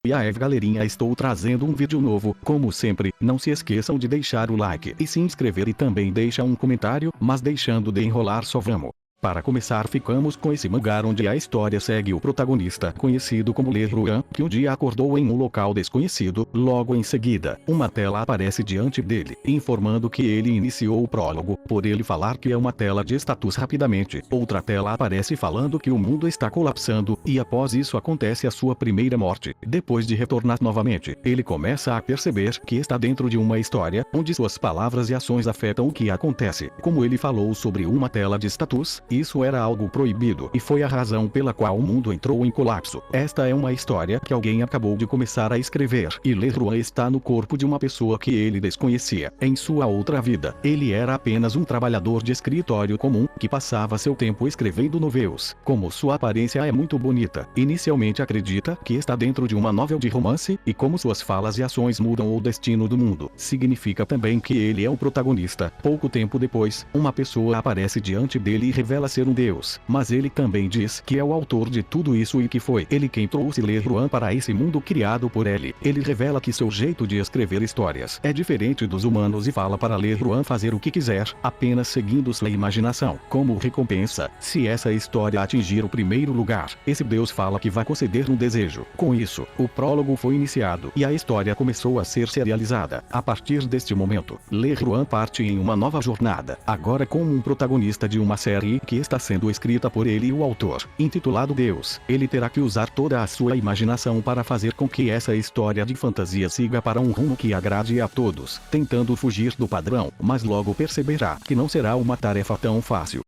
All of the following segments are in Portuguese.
E aí galerinha, estou trazendo um vídeo novo. Como sempre, não se esqueçam de deixar o like e se inscrever e também deixa um comentário, mas deixando de enrolar só vamos. Para começar, ficamos com esse mangá onde a história segue o protagonista, conhecido como Leruan, que um dia acordou em um local desconhecido. Logo em seguida, uma tela aparece diante dele, informando que ele iniciou o prólogo. Por ele falar que é uma tela de status rapidamente, outra tela aparece falando que o mundo está colapsando, e após isso acontece a sua primeira morte. Depois de retornar novamente, ele começa a perceber que está dentro de uma história, onde suas palavras e ações afetam o que acontece. Como ele falou sobre uma tela de status, isso era algo proibido e foi a razão pela qual o mundo entrou em colapso. Esta é uma história que alguém acabou de começar a escrever, e Leruan está no corpo de uma pessoa que ele desconhecia. Em sua outra vida, ele era apenas um trabalhador de escritório comum, que passava seu tempo escrevendo novelos. Como sua aparência é muito bonita, inicialmente acredita que está dentro de uma novel de romance, e como suas falas e ações mudam o destino do mundo, significa também que ele é o protagonista. Pouco tempo depois, uma pessoa aparece diante dele e revela ser um deus, mas ele também diz que é o autor de tudo isso e que foi ele quem trouxe Leruan para esse mundo criado por ele. Ele revela que seu jeito de escrever histórias é diferente dos humanos e fala para Leruan fazer o que quiser, apenas seguindo sua imaginação. Como recompensa, se essa história atingir o primeiro lugar, esse deus fala que vai conceder um desejo. Com isso, o prólogo foi iniciado e a história começou a ser serializada. A partir deste momento, Leruan parte em uma nova jornada, agora como um protagonista de uma série que está sendo escrita por ele e o autor, intitulado Deus. Ele terá que usar toda a sua imaginação para fazer com que essa história de fantasia siga para um rumo que agrade a todos, tentando fugir do padrão, mas logo perceberá que não será uma tarefa tão fácil.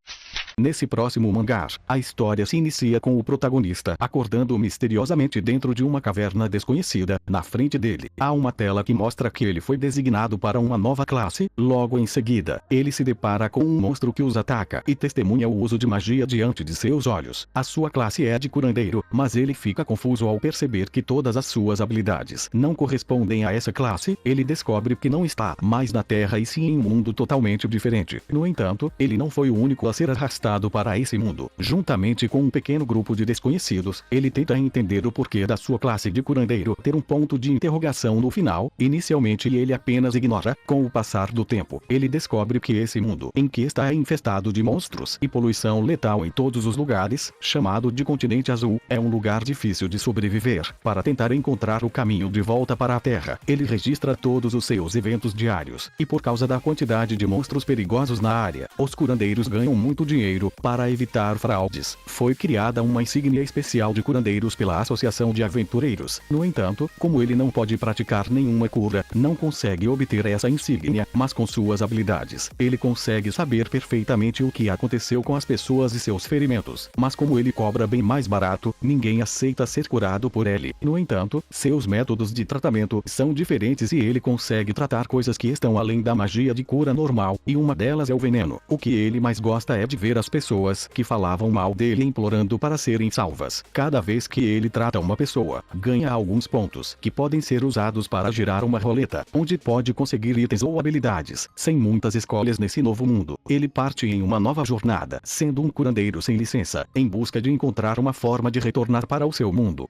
Nesse próximo mangá, a história se inicia com o protagonista acordando misteriosamente dentro de uma caverna desconhecida. Na frente dele, há uma tela que mostra que ele foi designado para uma nova classe. Logo em seguida, ele se depara com um monstro que os ataca e testemunha o uso de magia diante de seus olhos. A sua classe é de curandeiro, mas ele fica confuso ao perceber que todas as suas habilidades não correspondem a essa classe. Ele descobre que não está mais na Terra e sim em um mundo totalmente diferente. No entanto, ele não foi o único a ser arrastado para esse mundo. Juntamente com um pequeno grupo de desconhecidos, ele tenta entender o porquê da sua classe de curandeiro ter um ponto de interrogação no final. Inicialmente ele apenas ignora. Com o passar do tempo, ele descobre que esse mundo em que está é infestado de monstros e poluição letal em todos os lugares, chamado de Continente Azul, é um lugar difícil de sobreviver. Para tentar encontrar o caminho de volta para a Terra, ele registra todos os seus eventos diários, e por causa da quantidade de monstros perigosos na área, os curandeiros ganham muito dinheiro. Para evitar fraudes, foi criada uma insígnia especial de curandeiros pela Associação de Aventureiros. No entanto, como ele não pode praticar nenhuma cura, não consegue obter essa insígnia, mas com suas habilidades, ele consegue saber perfeitamente o que aconteceu com as pessoas e seus ferimentos. Mas como ele cobra bem mais barato, ninguém aceita ser curado por ele. No entanto, seus métodos de tratamento são diferentes e ele consegue tratar coisas que estão além da magia de cura normal, e uma delas é o veneno. O que ele mais gosta é de ver as pessoas que falavam mal dele implorando para serem salvas. Cada vez que ele trata uma pessoa, ganha alguns pontos, que podem ser usados para girar uma roleta, onde pode conseguir itens ou habilidades. Sem muitas escolhas nesse novo mundo, ele parte em uma nova jornada, sendo um curandeiro sem licença, em busca de encontrar uma forma de retornar para o seu mundo.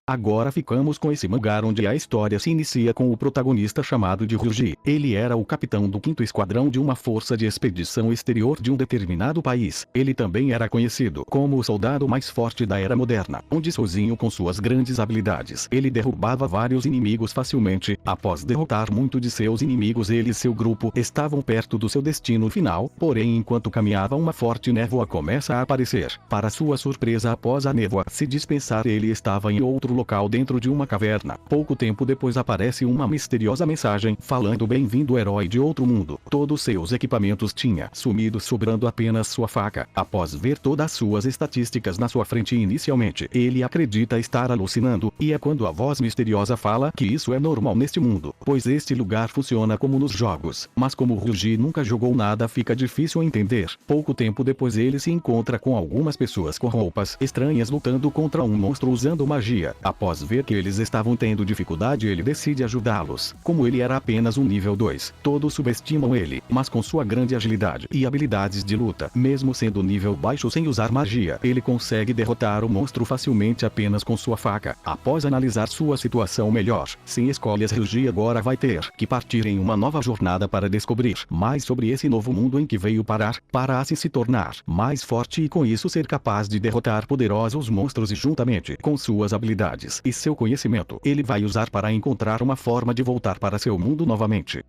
Agora ficamos com esse mangá onde a história se inicia com o protagonista chamado de Ryuji. Ele era o capitão do 5º esquadrão de uma força de expedição exterior de um determinado país. Ele também era conhecido como o soldado mais forte da era moderna, onde sozinho com suas grandes habilidades, ele derrubava vários inimigos facilmente. Após derrotar muito de seus inimigos, ele e seu grupo estavam perto do seu destino final, porém enquanto caminhava uma forte névoa começa a aparecer. Para sua surpresa, após a névoa se dispensar, ele estava em outro local dentro de uma caverna. Pouco tempo depois aparece uma misteriosa mensagem falando: bem-vindo herói de outro mundo. Todos seus equipamentos tinha sumido, sobrando apenas sua faca. Após ver todas as suas estatísticas na sua frente inicialmente, ele acredita estar alucinando, e é quando a voz misteriosa fala que isso é normal neste mundo, pois este lugar funciona como nos jogos. Mas como Ryuji nunca jogou nada, fica difícil entender. Pouco tempo depois ele se encontra com algumas pessoas com roupas estranhas lutando contra um monstro usando magia. Após ver que eles estavam tendo dificuldade, ele decide ajudá-los. Como ele era apenas um nível 2, todos subestimam ele, mas com sua grande agilidade e habilidades de luta, mesmo sendo nível baixo sem usar magia, ele consegue derrotar o monstro facilmente apenas com sua faca. Após analisar sua situação melhor, sem escolhas, Ryuji agora vai ter que partir em uma nova jornada para descobrir mais sobre esse novo mundo em que veio parar, para assim se tornar mais forte e com isso ser capaz de derrotar poderosos monstros, e juntamente com suas habilidades e seu conhecimento, ele vai usar para encontrar uma forma de voltar para seu mundo novamente.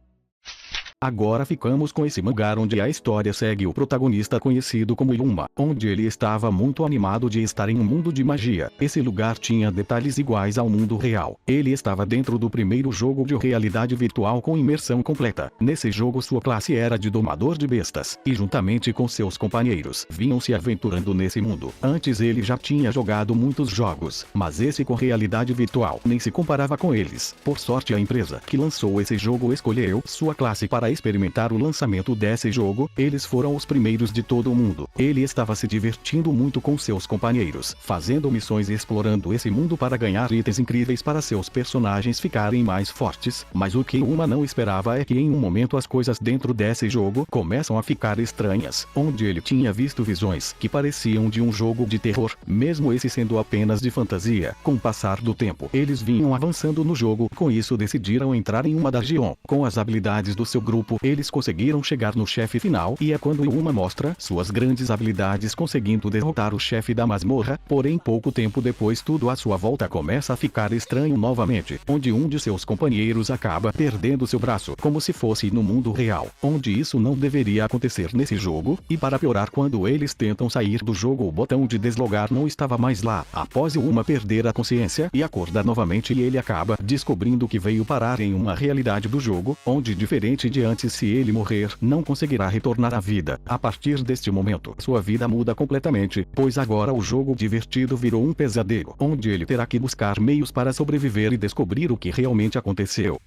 Agora ficamos com esse mangá onde a história segue o protagonista conhecido como Yuma, onde ele estava muito animado de estar em um mundo de magia. Esse lugar tinha detalhes iguais ao mundo real. Ele estava dentro do primeiro jogo de realidade virtual com imersão completa. Nesse jogo sua classe era de domador de bestas, e juntamente com seus companheiros, vinham se aventurando nesse mundo. Antes ele já tinha jogado muitos jogos, mas esse com realidade virtual nem se comparava com eles. Por sorte a empresa que lançou esse jogo escolheu sua classe para experimentar o lançamento desse jogo. Eles foram os primeiros de todo o mundo. Ele estava se divertindo muito com seus companheiros, fazendo missões e explorando esse mundo para ganhar itens incríveis para seus personagens ficarem mais fortes, mas o que Yuma não esperava é que em um momento as coisas dentro desse jogo começam a ficar estranhas, onde ele tinha visto visões que pareciam de um jogo de terror, mesmo esse sendo apenas de fantasia. Com o passar do tempo, eles vinham avançando no jogo, com isso decidiram entrar em uma dungeon. Com as habilidades do seu grupo, eles conseguiram chegar no chefe final, e é quando Yuma mostra suas grandes habilidades conseguindo derrotar o chefe da masmorra. Porém pouco tempo depois tudo à sua volta começa a ficar estranho novamente, onde um de seus companheiros acaba perdendo seu braço, como se fosse no mundo real, onde isso não deveria acontecer nesse jogo, e para piorar, quando eles tentam sair do jogo o botão de deslogar não estava mais lá. Após Yuma perder a consciência e acordar novamente, ele acaba descobrindo que veio parar em uma realidade do jogo, onde diferente de antes, se ele morrer, não conseguirá retornar à vida. A partir deste momento, sua vida muda completamente, pois agora o jogo divertido virou um pesadelo, onde ele terá que buscar meios para sobreviver e descobrir o que realmente aconteceu.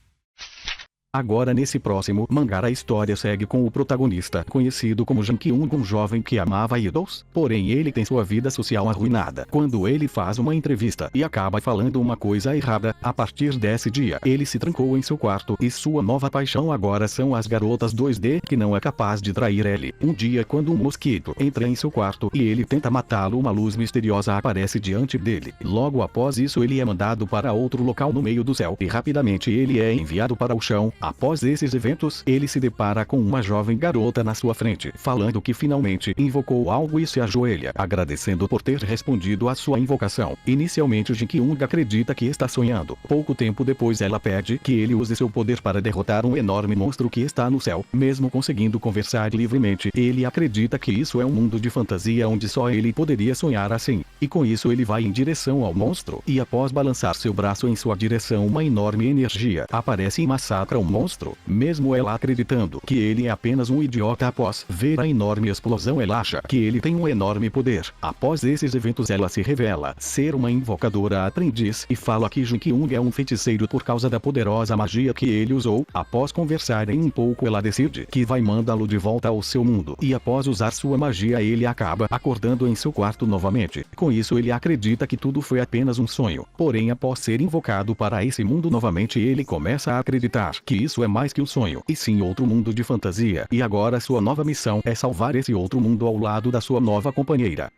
Agora nesse próximo mangá a história segue com o protagonista conhecido como Jin Kyung, um jovem que amava idols, porém ele tem sua vida social arruinada quando ele faz uma entrevista e acaba falando uma coisa errada. A partir desse dia, ele se trancou em seu quarto e sua nova paixão agora são as garotas 2D, que não é capaz de trair ele. Um dia, quando um mosquito entra em seu quarto e ele tenta matá-lo, uma luz misteriosa aparece diante dele. Logo após isso ele é mandado para outro local no meio do céu e rapidamente ele é enviado para o chão. Após esses eventos, ele se depara com uma jovem garota na sua frente, falando que finalmente invocou algo e se ajoelha, agradecendo por ter respondido à sua invocação. Inicialmente Jin Kyung acredita que está sonhando. Pouco tempo depois ela pede que ele use seu poder para derrotar um enorme monstro que está no céu. Mesmo conseguindo conversar livremente, ele acredita que isso é um mundo de fantasia onde só ele poderia sonhar assim. E com isso ele vai em direção ao monstro, e após balançar seu braço em sua direção, uma enorme energia aparece e massacra o monstro. Mesmo ela acreditando que ele é apenas um idiota, após ver a enorme explosão ela acha que ele tem um enorme poder. Após esses eventos ela se revela ser uma invocadora aprendiz e fala que Jin Kyung é um feiticeiro por causa da poderosa magia que ele usou. Após conversarem um pouco ela decide que vai mandá-lo de volta ao seu mundo, e após usar sua magia ele acaba acordando em seu quarto novamente. Com isso ele acredita que tudo foi apenas um sonho. Porém após ser invocado para esse mundo novamente ele começa a acreditar que isso é mais que um sonho, e sim outro mundo de fantasia, e agora sua nova missão é salvar esse outro mundo ao lado da sua nova companheira.